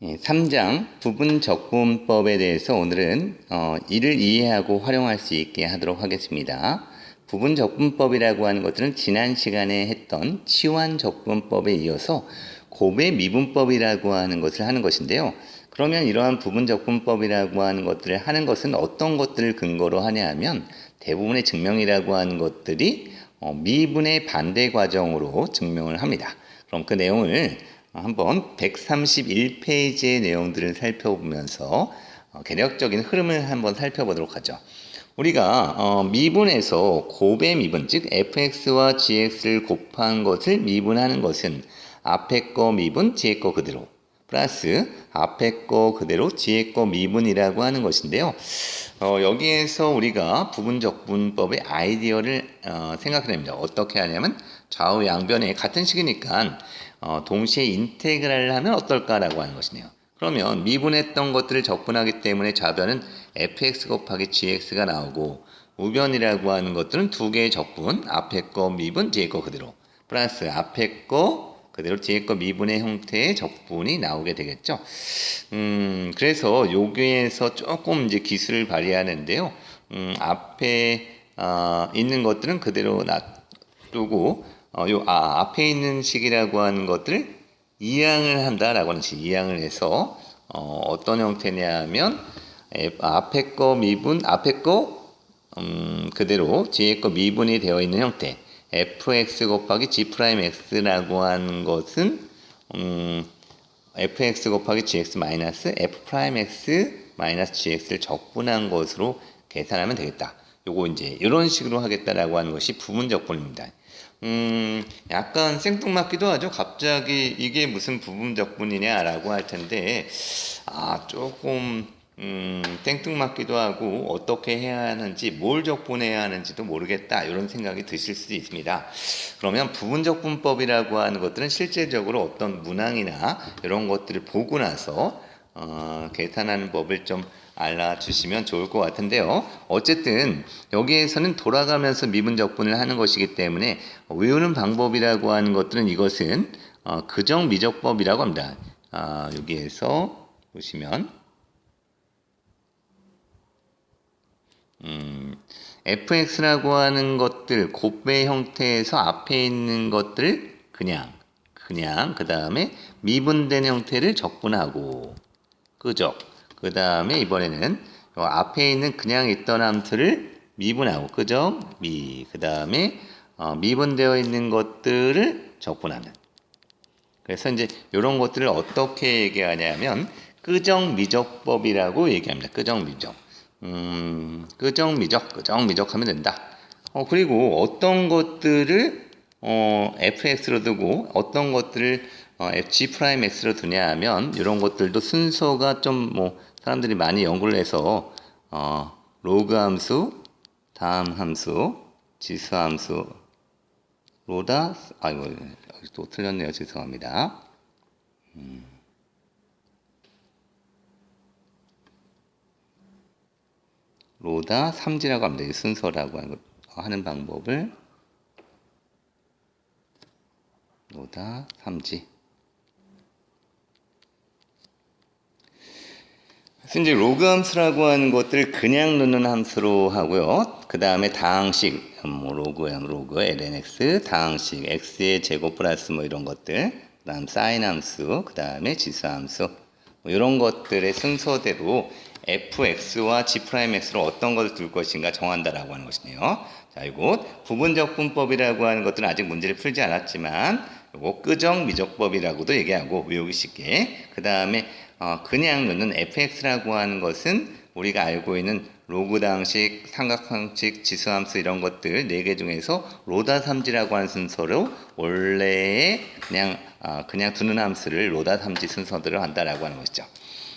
3장 부분적분법에 대해서 오늘은 이를 이해하고 활용할 수 있게 하도록 하겠습니다. 부분적분법이라고 하는 것들은 지난 시간에 했던 치환적분법에 이어서 곱의 미분법이라고 하는 것을 하는 것인데요. 그러면 이러한 부분적분법이라고 하는 것들을 하는 것은 어떤 것들을 근거로 하냐 하면 대부분의 증명이라고 하는 것들이 미분의 반대 과정으로 증명을 합니다. 그럼 그 내용을 한번 131페이지의 내용들을 살펴보면서 개략적인 흐름을 한번 살펴보도록 하죠. 우리가 미분에서 곱의 미분, 즉 fx와 gx를 곱한 것을 미분하는 것은 앞에 거 미분, 뒤에 거 그대로 플러스 앞에 거 그대로 뒤에 거 미분이라고 하는 것인데요. 여기에서 우리가 부분적분법의 아이디어를 생각해냅니다. 어떻게 하냐면 좌우 양변에 같은 식이니까 동시에 인테그랄을 하면 어떨까라고 하는 것이네요. 그러면 미분했던 것들을 적분하기 때문에 좌변은 fx 곱하기 gx가 나오고 우변이라고 하는 것들은 두 개의 적분, 앞에 거 미분, 뒤에 거 그대로 플러스 앞에 거 그대로 뒤에 거 미분의 형태의 적분이 나오게 되겠죠. 그래서 여기에서 조금 이제 기술을 발휘하는데요. 앞에 있는 것들은 그대로 놔두고 앞에 있는 식이라고 하는 것들을 이항을 한다라고 하는 식, 이항을 해서 어떤 형태냐면 앞에 거 미분, 앞에 거 그대로 뒤에 거 미분이 되어 있는 형태. fx 곱하기 g'x라고 하는 것은 fx 곱하기 gx 마이너스 f'x 마이너스 gx를 적분한 것으로 계산하면 되겠다. 요거 이제 이런 식으로 하겠다라고 하는 것이 부분적분입니다. 약간 생뚱맞기도 하죠. 갑자기 이게 무슨 부분적분이냐라고 할 텐데, 조금 생뚱맞기도 하고 어떻게 해야 하는지, 뭘 적분해야 하는지도 모르겠다 이런 생각이 드실 수도 있습니다. 그러면 부분적분법이라고 하는 것들은 실제적으로 어떤 문항이나 이런 것들을 보고 나서 계산하는 법을 좀 알아주시면 좋을 것 같은데요. 어쨌든 여기에서는 돌아가면서 미분적분을 하는 것이기 때문에 외우는 방법이라고 하는 것들은 이것은 그정미적법이라고 합니다. 여기에서 보시면 fx라고 하는 것들 곱의 형태에서 앞에 있는 것들을 그냥 그 다음에 미분된 형태를 적분하고 그죠? 그 다음에 이번에는 앞에 있는 그냥 있던 함수를 미분하고 그죠? 그 다음에 미분되어 있는 것들을 적분하는. 그래서 이제 이런 것들을 어떻게 얘기하냐면 끄정미적법이라고 얘기합니다. 끄정미적. 끄정미적 하면 된다. 그리고 어떤 것들을 fx로 두고 어떤 것들을 g'x로 두냐 하면 이런 것들도 순서가 좀 사람들이 많이 연구를 해서 로그 함수, 다음 함수, 지수 함수, 또 틀렸네요. 죄송합니다. 로다 3지라고 합니다. 순서라고 하는 방법을 로다 3지. 그래서 이제 로그 함수라고 하는 것들을 그냥 넣는 함수로 하고요. 그 다음에 다항식, 로그 lnx, 다항식, x의 제곱 플러스 이런 것들, 그 다음 사인 함수, 그 다음에 지수 함수, 이런 것들의 순서대로 fx와 g'x로 어떤 것을 둘 것인가 정한다라고 하는 것이네요. 자, 이곳 부분적분법이라고 하는 것들은 아직 문제를 풀지 않았지만 이거 끄정미적법이라고도 얘기하고 외우기 쉽게. 그 다음에 그냥 넣는 fx라고 하는 것은 우리가 알고 있는 로그 방식, 삼각형식, 지수함수 이런 것들 4개 중에서 로다 3지라고 하는 순서로 원래의 그냥 두는 함수를 로다 3지 순서대로 한다라고 하는 것이죠.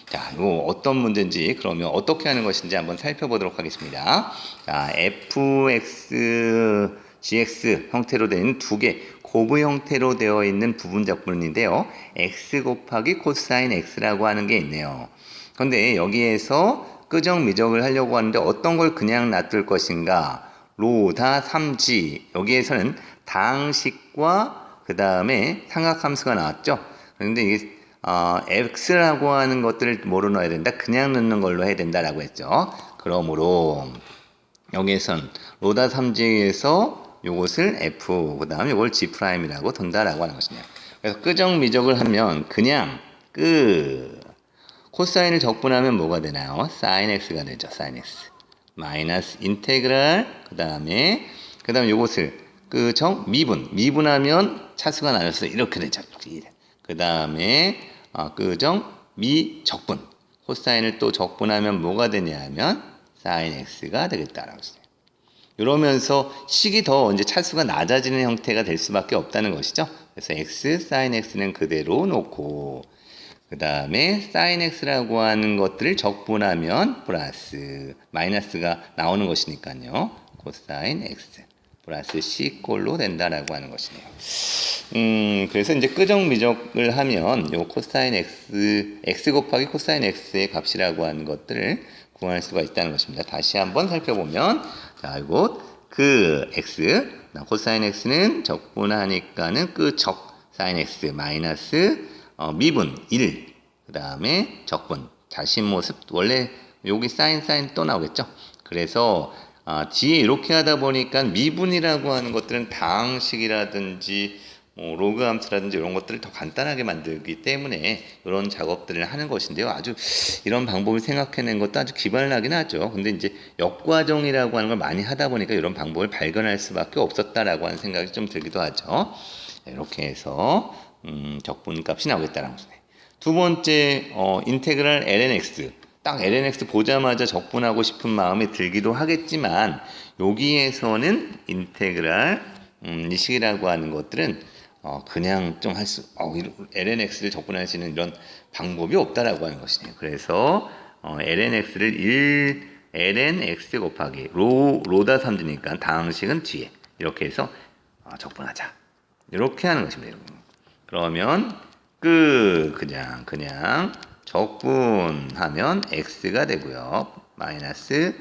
자, 이거 어떤 문제인지 그러면 어떻게 하는 것인지 한번 살펴보도록 하겠습니다. 자, fx, gx 형태로 되는 두 개 곱의 형태로 되어 있는 부분적분인데요. x 곱하기 코사인 x라고 하는 게 있네요. 그런데 여기에서 끄정미적을 하려고 하는데 어떤 걸 그냥 놔둘 것인가? 로다 3지. 여기에서는 다항식과 그 다음에 삼각함수가 나왔죠. 그런데 이게 x라고 하는 것들을 뭐로 넣어야 된다? 그냥 넣는 걸로 해야 된다라고 했죠. 그러므로 여기에선 로다 3지에서 요것을 f, 그 다음에 이걸 g'이라고 둔다라고 하는 것이네요. 그래서 끄적 미적을 하면 그냥 코사인을 적분하면 뭐가 되나요? sin x가 되죠. sin x. 마이너스 인테그랄, 그 다음에 요것을 미분하면 차수가 나눠서 이렇게 되죠. 그 다음에 미적분. 코사인을 또 적분하면 뭐가 되냐면 sin x가 되겠다라고 했어요. 이러면서 식이 더 이제 차수가 낮아지는 형태가 될 수밖에 없다는 것이죠. 그래서 x, sin x는 그대로 놓고 그 다음에 sin x라고 하는 것들을 적분하면 플러스 마이너스가 나오는 것이니까요. 코사인 x 플러스 c 꼴로 된다라고 하는 것이네요. 그래서 이제 끄적미적을 하면 요 코사인 x 곱하기 코사인 x의 값이라고 하는 것들을 구할 수가 있다는 것입니다. 다시 한번 살펴보면 자, 이곳 x 코사인 x는 적분하니까는 sin x 마이너스 미분 1, 그 다음에 적분 자신 모습 원래 여기 sin 또 나오겠죠. 그래서 뒤에 이렇게 하다 보니까 미분이라고 하는 것들은 다항식이라든지 로그 함수라든지 이런 것들을 더 간단하게 만들기 때문에 이런 작업들을 하는 것인데요. 아주 이런 방법을 생각해낸 것도 아주 기발하긴 하죠. 근데 이제 역과정이라고 하는 걸 많이 하다 보니까 이런 방법을 발견할 수밖에 없었다라고 하는 생각이 좀 들기도 하죠. 이렇게 해서 적분값이 나오겠다는 것이네. 두 번째 인테그랄 lnx 딱 lnx 보자마자 적분하고 싶은 마음이 들기도 하겠지만 여기에서는 인테그랄 이 식이라고 하는 것들은 그냥 좀 lnx를 적분할 수 있는 이런 방법이 없다라고 하는 것이네요. 그래서 lnx를 lnx 곱하기 로다 3지니까 다항식은 뒤에 이렇게 해서 적분하자. 이렇게 하는 것입니다. 그러면 그냥 적분하면 x가 되고요. 마이너스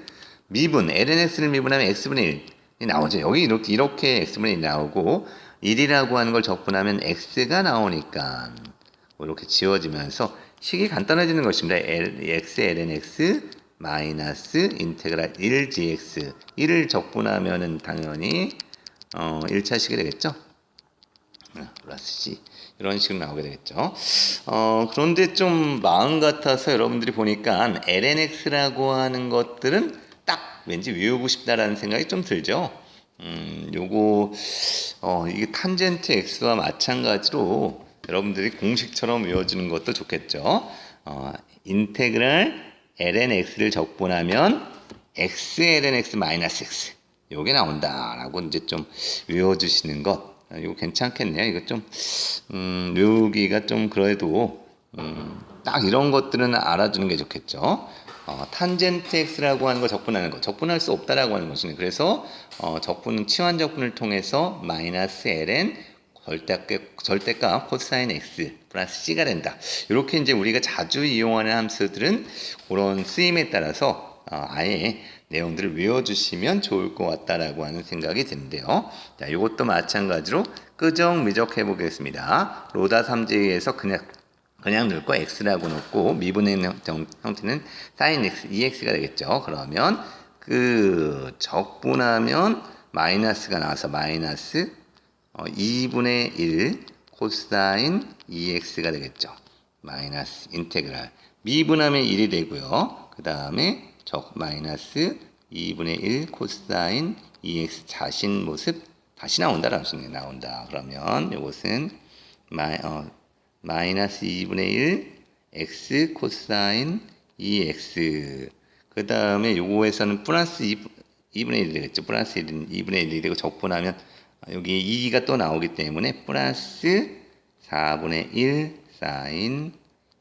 미분 lnx를 미분하면 x분의 1이 나오죠. 여기 이렇게 x분의 1이 나오고 1이라고 하는 걸 적분하면 x가 나오니까 이렇게 지워지면서 식이 간단해지는 것입니다. x lnx 마이너스 인테그랄 1gx 1을 적분하면은 당연히 1차 식이 되겠죠. 플러스 c 이런 식으로 나오게 되겠죠. 그런데 좀 마음 같아서 여러분들이 보니까 lnx라고 하는 것들은 딱 왠지 외우고 싶다라는 생각이 좀 들죠. 이게 탄젠트 x와 마찬가지로 여러분들이 공식처럼 외워주는 것도 좋겠죠. 인테그랄 lnx를 적분하면 x lnx 마이너스 x 요게 나온다라고 이제 좀 외워주시는 것. 이거 괜찮겠네요. 이거 좀 외우기가 좀 그래도 딱 이런 것들은 알아두는 게 좋겠죠. 탄젠트 x라고 하는 거 적분하는 거 적분할 수 없다라고 하는 것이네. 그래서 적분은 치환 적분을 통해서 마이너스 ln 절대값 코사인 x 플러스 c가 된다. 이렇게 이제 우리가 자주 이용하는 함수들은 그런 쓰임에 따라서 아예 내용들을 외워주시면 좋을 것 같다라고 하는 생각이 드는데요. 자, 이것도 마찬가지로 끄적미적 해보겠습니다. 로다 3지에서 그냥 넣을 거 x라고 넣고 미분의 형태는 sin x, ex가 되겠죠. 그러면 적분하면 마이너스가 나와서 마이너스 2분의 1 코사인 2x가 되겠죠. 마이너스 인테그랄 미분하면 1이 되고요. 그 다음에 마이너스 2분의 1 코사인 2x 자신 모습 다시 나온다라는 식으로 나온다. 그러면 이것은 마이너스 2분의 1 x 코사인 2x 그 다음에 요거에서는 플러스 2분의 1이 되겠죠. 플러스 2분의 1이 되고 적분하면 여기 2가 또 나오기 때문에 플러스 4분의 1 사인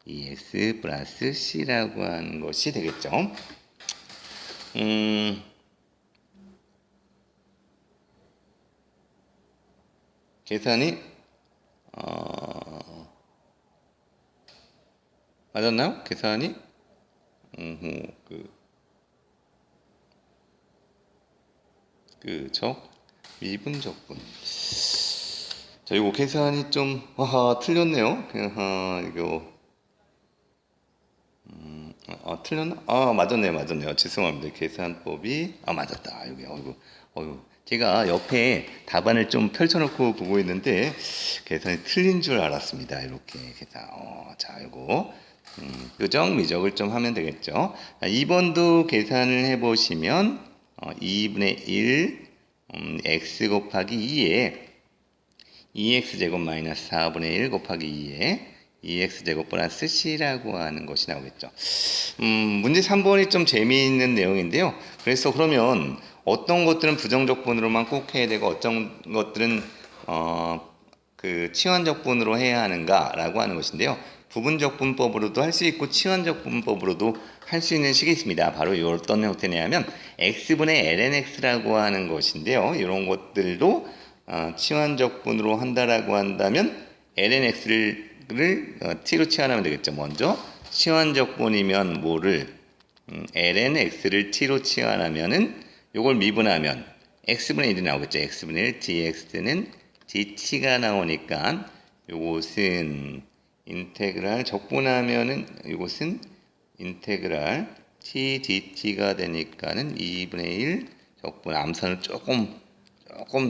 2x 플러스 c라고 하는 것이 되겠죠. 계산이 맞았나요? 계산이 미분 적분. 자, 이거 계산이 좀 틀렸네요. 이거 틀렸나? 맞았네요. 죄송합니다. 계산법이, 맞았다. 여기, 어이구. 제가 옆에 답안을 좀 펼쳐놓고 보고 있는데, 계산이 틀린 줄 알았습니다. 이렇게 계산. 자, 이거. 끄적, 미적을 좀 하면 되겠죠. 자, 2번도 계산을 해보시면, 2분의 1, x 곱하기 2에 2x제곱 마이너스 4분의 1 곱하기 2에 2x제곱 플러스 c라고 하는 것이 나오겠죠. 문제 3번이 좀 재미있는 내용인데요. 그래서 그러면 어떤 것들은 부정적분으로만 꼭 해야 되고 어떤 것들은 그 치환적분으로 해야 하는가라고 하는 것인데요. 부분적분법으로도 할 수 있고 치환적분법으로도 할 수 있는 식이 있습니다. 바로 어떤 형태냐면 x분의 lnx라고 하는 것인데요. 이런 것들도 치환적분으로 한다라고 한다면 lnx를 t로 치환하면 되겠죠. 먼저 치환적분이면 뭐를 lnx를 t로 치환하면은 요걸 미분하면 x분의 1이 나오겠죠. x분의 1 dx는 dt가 나오니까 요것은 인테그랄 적분하면은 이것은 인테그랄 t dt가 되니까는 2분의 1 적분 암산을 조금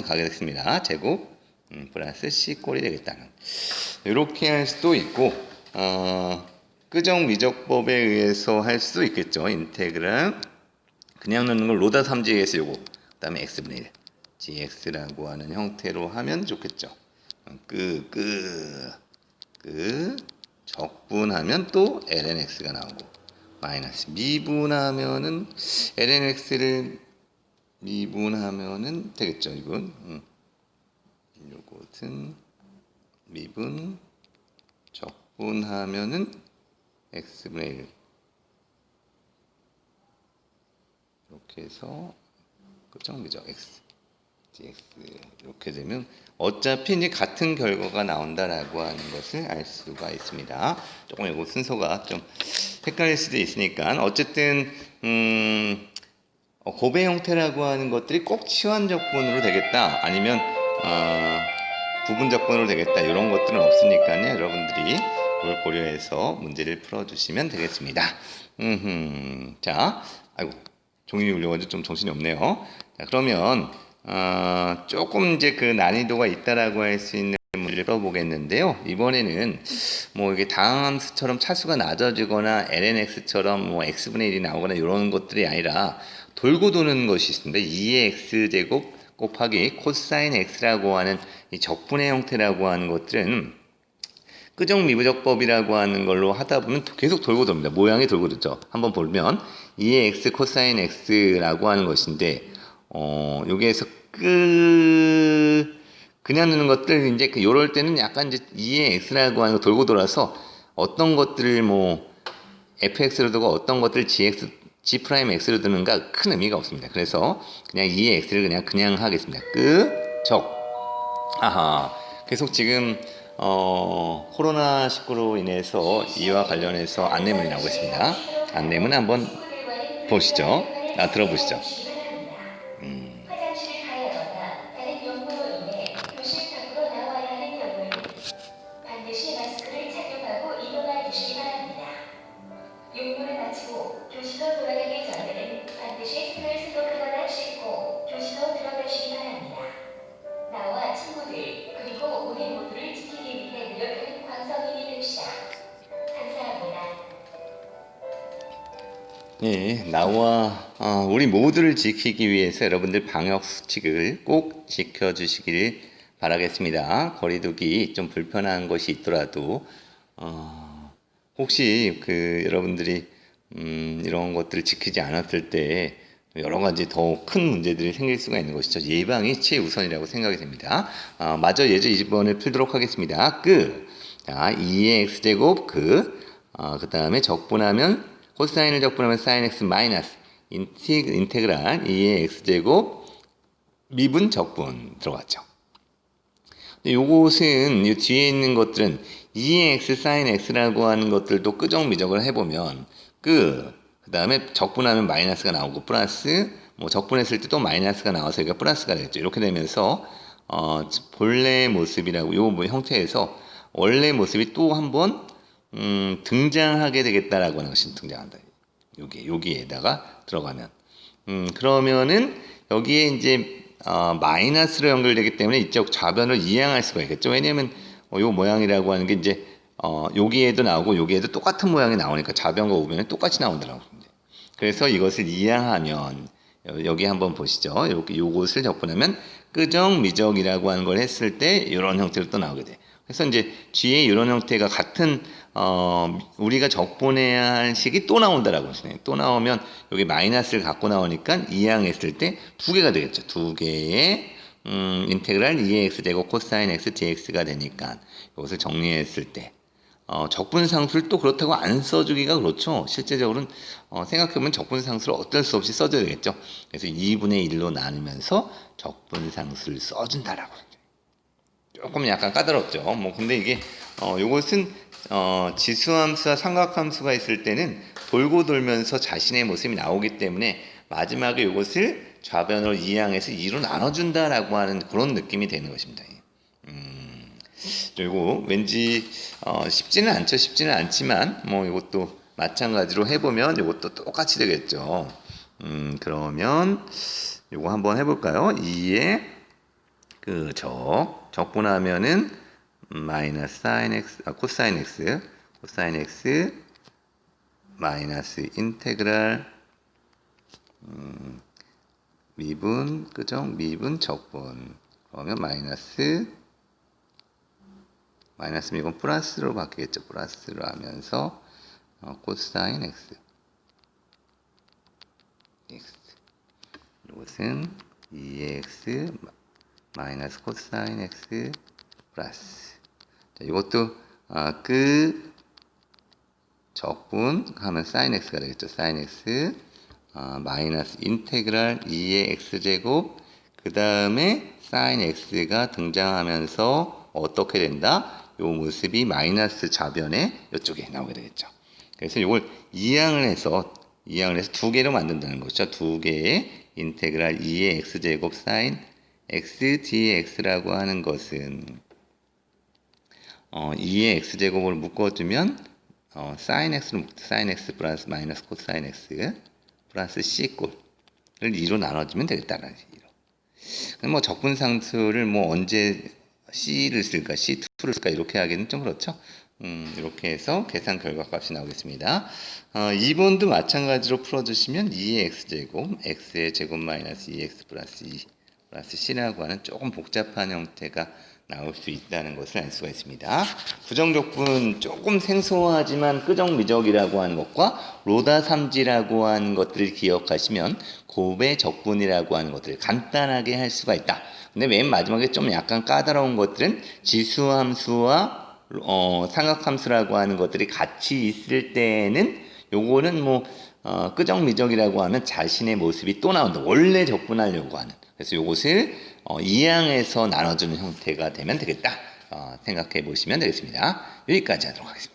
가겠습니다. 제곱 플러스 c 꼴이 되겠다는 이렇게 할 수도 있고 끄적 미적법에 의해서 할 수도 있겠죠. 인테그랄 그냥 넣는 걸 로다 3지에서 요거 그 다음에 x분의 1 dx라고 하는 형태로 하면 좋겠죠. 적분하면 또 lnx가 나오고 마이너스 미분하면은 lnx를 미분하면은 되겠죠. 이건 요것은 미분 적분하면은 x분의 1 이렇게 해서 끄정미적 x dx 이렇게 되면 어차피 이제 같은 결과가 나온다라고 하는 것을 알 수가 있습니다. 조금 이거 순서가 좀 헷갈릴 수도 있으니까 어쨌든 곱의 형태라고 하는 것들이 꼭 치환적분으로 되겠다 아니면 부분적분으로 되겠다 이런 것들은 없으니까요. 여러분들이 그걸 고려해서 문제를 풀어주시면 되겠습니다. 자, 아이고 종이 울려가지고 좀 정신이 없네요. 자, 그러면 조금 이제 그 난이도가 있다라고 할 수 있는 문제를 풀어보겠는데요. 이번에는 뭐 이게 다항함수처럼 차수가 낮아지거나 lnx처럼 뭐 x분의 1이 나오거나 이런 것들이 아니라 돌고 도는 것이 있습니다. 2의 x제곱 곱하기 코사인 x라고 하는 이 적분의 형태라고 하는 것들은 끄적 미분적법이라고 하는 걸로 하다 보면 계속 돌고 돕니다. 모양이 돌고 돌죠. 한번 보면 2의 x 코사인 x라고 하는 것인데 여기에서 그냥 넣는 것들 이제 요럴 때는 약간 이제 2의 x라고 하는 거 돌고 돌아서 어떤 것들을 뭐 fx로 두고 어떤 것들을 g'x로 두는가 큰 의미가 없습니다. 그래서 그냥 2의 x를 그냥 하겠습니다. 계속 지금 코로나19로 인해서 이와 관련해서 안내문이 나오고 있습니다. 안내문 한번 보시죠. 들어보시죠. 화장실을 가야하거나 다른 용무로 인해 교실 밖으로 나와야 하는 경우에는 반드시 마스크를 착용하고 일어나 주시기 바랍니다. 용무를 마치고 교실로 돌아가기 전에는 반드시 손을 소독하거나 씻고 교실로 들어가시기 바랍니다. 나와 친구들 그리고 우리 모두를 지키기 위해 노력하는 광성인이 됩시다. 감사합니다. 예, 나와 우리 모두를 지키기 위해서 여러분들 방역 수칙을 꼭 지켜주시길 바라겠습니다. 거리두기 좀 불편한 것이 있더라도 혹시 여러분들이 이런 것들을 지키지 않았을 때 여러 가지 더 큰 문제들이 생길 수가 있는 것이죠. 예방이 최우선이라고 생각이 됩니다. 마저 예제 20번을 풀도록 하겠습니다. 자, 2의 x제곱 그 다음에 적분하면 코사인을 적분하면 사인 x 마이너스 인테그랄 2의 x제곱 미분 적분 들어갔죠. 요것은 이 뒤에 있는 것들은 2의 x 사인 x라고 하는 것들도 끄적미적을 해보면 그 다음에 적분하면 마이너스가 나오고 플러스 뭐 적분했을 때 또 마이너스가 나와서 여기가 플러스가 되겠죠. 이렇게 되면서 본래 모습이라고 요 형태에서 원래 모습이 또 한번 등장하게 되겠다라고 하는 것이 등장한다. 여기에다가 들어가면. 그러면은 여기에 이제 마이너스로 연결되기 때문에 이쪽 좌변을 이항할 수가 있겠죠. 왜냐면 요 모양이라고 하는 게 이제 여기에도 나오고 여기에도 똑같은 모양이 나오니까 좌변과 우변이 똑같이 나온다고. 그래서 이것을 이항하면 여기 한번 보시죠. 요것을 적분하면 끄적미적이라고 하는 걸 했을 때 이런 형태로 또 나오게 돼. 그래서 이제 뒤에 이런 형태가 같은 우리가 적분해야 할 식이 또 나온다라고 하시네요. 또 나오면 여기 마이너스를 갖고 나오니까 이항했을 때 두 개가 되겠죠. 두 개의 인테그랄 2x 제곱 코사인 x dx가 되니까 이것을 정리했을 때 적분상수를 또 그렇다고 안 써주기가 그렇죠. 실제적으로는 생각해보면 적분상수를 어쩔 수 없이 써줘야 되겠죠. 그래서 2분의 1로 나누면서 적분상수를 써준다라고. 조금 약간 까다롭죠. 뭐 근데 이게 요것은 지수함수와 삼각함수가 있을 때는 돌고 돌면서 자신의 모습이 나오기 때문에 마지막에 이것을 좌변으로 이항해서 2로 나눠준다라고 하는 그런 느낌이 되는 것입니다. 그리고 왠지 쉽지는 않죠. 쉽지는 않지만 뭐 이것도 마찬가지로 해보면 이것도 똑같이 되겠죠. 그러면 이거 한번 해볼까요? 2의 그 적분하면은 마이너스 사인 x 코사인 x 마이너스 인테그랄 미분 미분 적분 그러면 마이너스 이건 플러스로 바뀌겠죠. 플러스로 하면서 코사인 x 이것은 2x 마이너스 코사인 x 플러스. 자, 이것도 적분하면 사인 x가 되겠죠. 사인 x 마이너스 인테그랄 2의 x제곱 그 다음에 사인 x가 등장하면서 어떻게 된다? 요 모습이 마이너스 좌변에 이쪽에 나오게 되겠죠. 그래서 이걸 이항을 해서 두 개로 만든다는 거죠. 두 개의 인테그랄 2의 x제곱 사인 x dx라고 하는 것은 2의 x제곱을 묶어주면 사인 x 플러스 마이너스 코사인 x 플러스 c꼴을 2로 나눠주면 되겠다라는 식으로. 뭐 적분상수를 뭐 언제 c를 쓸까 c2를 쓸까 이렇게 하기는 좀 그렇죠. 이렇게 해서 계산 결과값이 나오겠습니다. 2번도 마찬가지로 풀어주시면 2의 x제곱 x의 제곱 마이너스 2x 플러스 2 플러스 c라고 하는 조금 복잡한 형태가 나올 수 있다는 것을 알 수가 있습니다. 부정적분 조금 생소하지만 끄적미적이라고 하는 것과 로다삼지라고 하는 것들을 기억하시면 곱의 적분이라고 하는 것들을 간단하게 할 수가 있다. 근데 맨 마지막에 좀 약간 까다로운 것들은 지수함수와 삼각함수라고 하는 것들이 같이 있을 때는 요거는 뭐 끄적미적이라고 하면 자신의 모습이 또 나온다. 원래 적분하려고 하는. 그래서 요것을 이항해서 나눠주는 형태가 되면 되겠다. 생각해 보시면 되겠습니다. 여기까지 하도록 하겠습니다.